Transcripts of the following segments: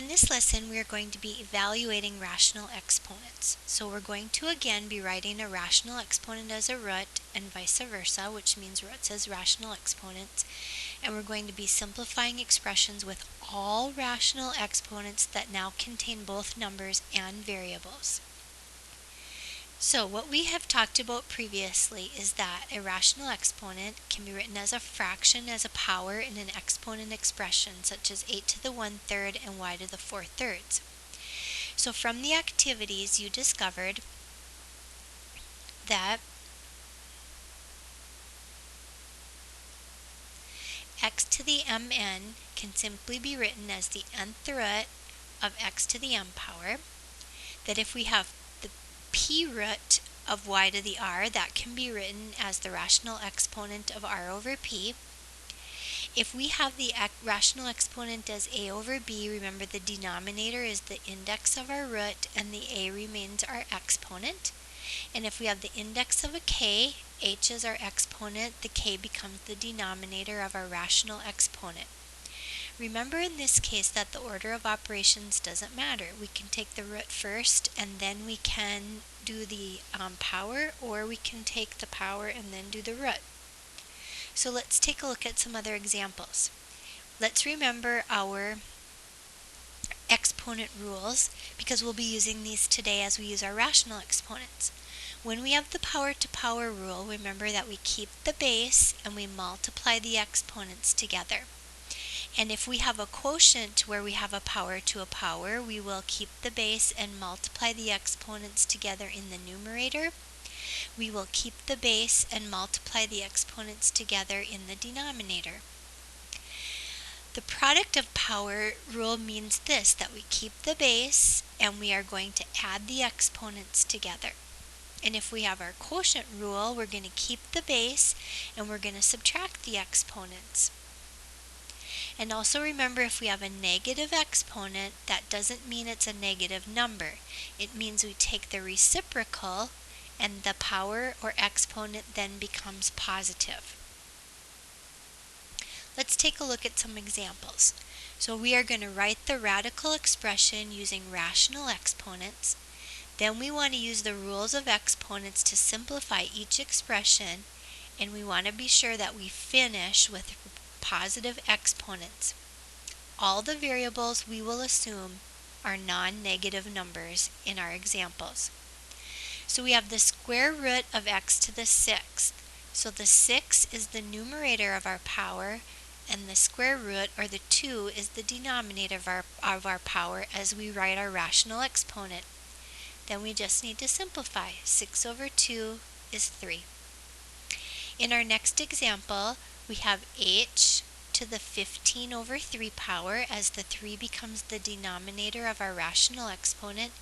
In this lesson, we are going to be evaluating rational exponents. So we're going to again be writing a rational exponent as a root and vice versa, which means roots as rational exponents. And we're going to be simplifying expressions with all rational exponents that now contain both numbers and variables. So what we have talked about previously is that a rational exponent can be written as a fraction as a power in an exponent expression, such as 8 to the 1/3 and y to the 4/3. So from the activities, you discovered that x to the mn can simply be written as the nth root of x to the m power, that if we have the p root of y to the r, that can be written as the rational exponent of r over p. If we have the rational exponent as a over b, remember the denominator is the index of our root and the a remains our exponent. And if we have the index of a k, h is our exponent, the k becomes the denominator of our rational exponent. Remember in this case that the order of operations doesn't matter. We can take the root first and then we can do the power, or we can take the power and then do the root. So let's take a look at some other examples. Let's remember our exponent rules because we'll be using these today as we use our rational exponents. When we have the power to power rule, remember that we keep the base and we multiply the exponents together. And if we have a quotient where we have a power to a power, we will keep the base and multiply the exponents together in the numerator. We will keep the base and multiply the exponents together in the denominator. The product of power rule means this, that we keep the base and we are going to add the exponents together. And if we have our quotient rule, we're going to keep the base and we're going to subtract the exponents. And also remember, if we have a negative exponent, that doesn't mean it's a negative number. It means we take the reciprocal and the power or exponent then becomes positive. Let's take a look at some examples. So we are going to write the radical expression using rational exponents. Then we want to use the rules of exponents to simplify each expression, and we want to be sure that we finish with positive exponents. All the variables we will assume are non-negative numbers in our examples. So we have the square root of x to the 6th. So the 6 is the numerator of our power, and the square root, or the 2, is the denominator of our power as we write our rational exponent. Then we just need to simplify. 6 over 2 is 3. In our next example, we have h to the 15 over 3 power as the 3 becomes the denominator of our rational exponent,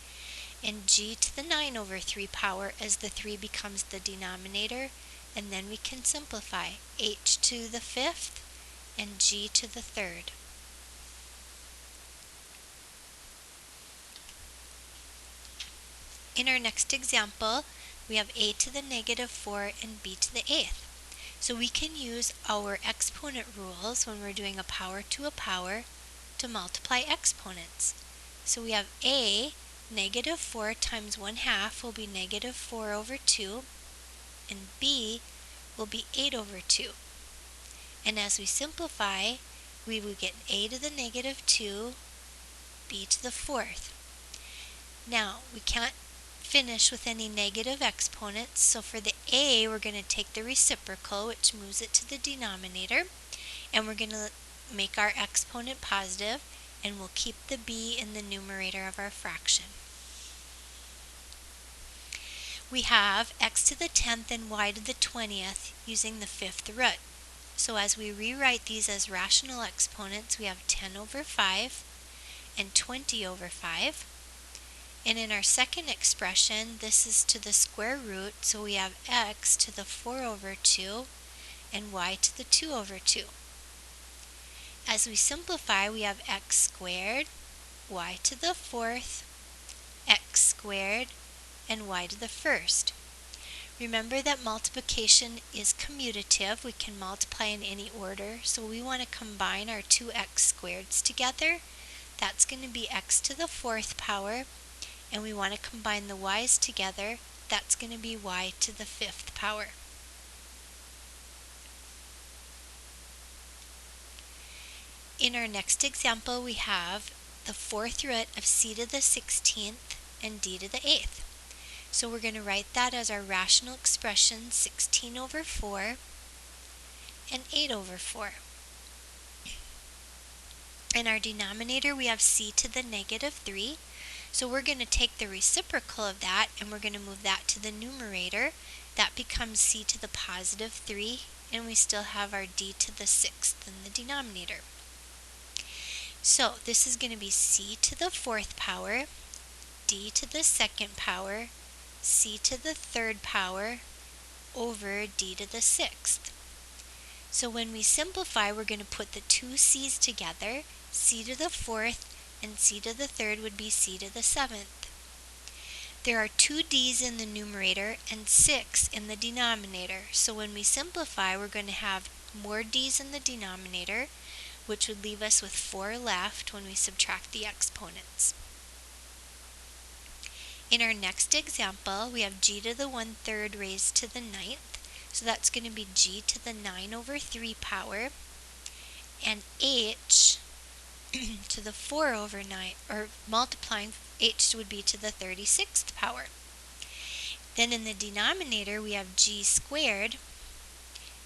and g to the 9 over 3 power as the 3 becomes the denominator, and then we can simplify. H to the 5th and g to the 3rd. In our next example, we have a to the negative 4 and b to the 8th. So we can use our exponent rules when we're doing a power to a power to multiply exponents. So we have a, negative 4 times 1/2 will be negative 4 over 2, and b will be 8 over 2. And as we simplify, we will get a to the negative 2, b to the 4th. Now, we can't finish with any negative exponents, so for the a, we're going to take the reciprocal, which moves it to the denominator, and we're going to make our exponent positive, and we'll keep the b in the numerator of our fraction. We have x to the 10th and y to the 20th using the 5th root. So as we rewrite these as rational exponents, we have 10 over 5 and 20 over 5. And in our second expression, this is to the square root, so we have x to the 4 over 2 and y to the 2 over 2. As we simplify, we have x squared, y to the 4th, x squared, and y to the 1st. Remember that multiplication is commutative. We can multiply in any order, so we want to combine our two x squareds together. that's going to be x to the 4th power, and we want to combine the y's together, that's going to be y to the 5th power. In our next example, we have the 4th root of c to the 16th and d to the 8th. So we're going to write that as our rational expression 16 over 4 and 8 over 4. In our denominator, we have c to the negative 3. So we're going to take the reciprocal of that and we're going to move that to the numerator. That becomes c to the positive 3, and we still have our d to the 6th in the denominator. So this is going to be c to the 4th power, d to the 2nd power, c to the 3rd power over d to the 6th. So when we simplify, we're going to put the two c's together. C to the 4th and c to the 3rd would be c to the 7th. There are two d's in the numerator and 6 in the denominator. So when we simplify, we're going to have more d's in the denominator, which would leave us with 4 left when we subtract the exponents. In our next example, we have g to the 1/3 raised to the 9th. So that's going to be g to the 9 over 3 power, and h to the 4 over 9, or multiplying h would be to the 36th power. Then in the denominator we have g squared,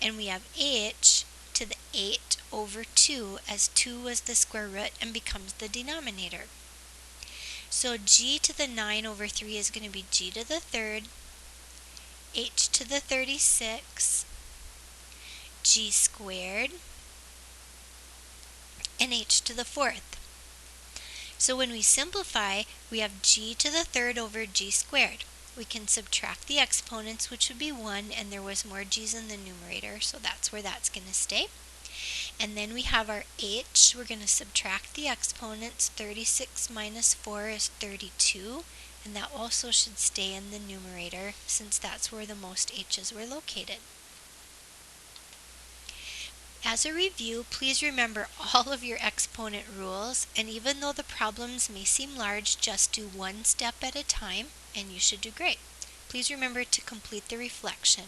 and we have h to the 8 over 2, as 2 was the square root and becomes the denominator. So g to the 9 over 3 is going to be g to the 3rd, h to the 36, g squared, and h to the 4th. So when we simplify, we have g to the 3rd over g squared. We can subtract the exponents, which would be 1, and there was more g's in the numerator, so that's where that's going to stay. And then we have our h. We're going to subtract the exponents. 36 minus 4 is 32, and that also should stay in the numerator since that's where the most h's were located. As a review, please remember all of your exponent rules, and even though the problems may seem large, just do one step at a time and you should do great. Please remember to complete the reflection.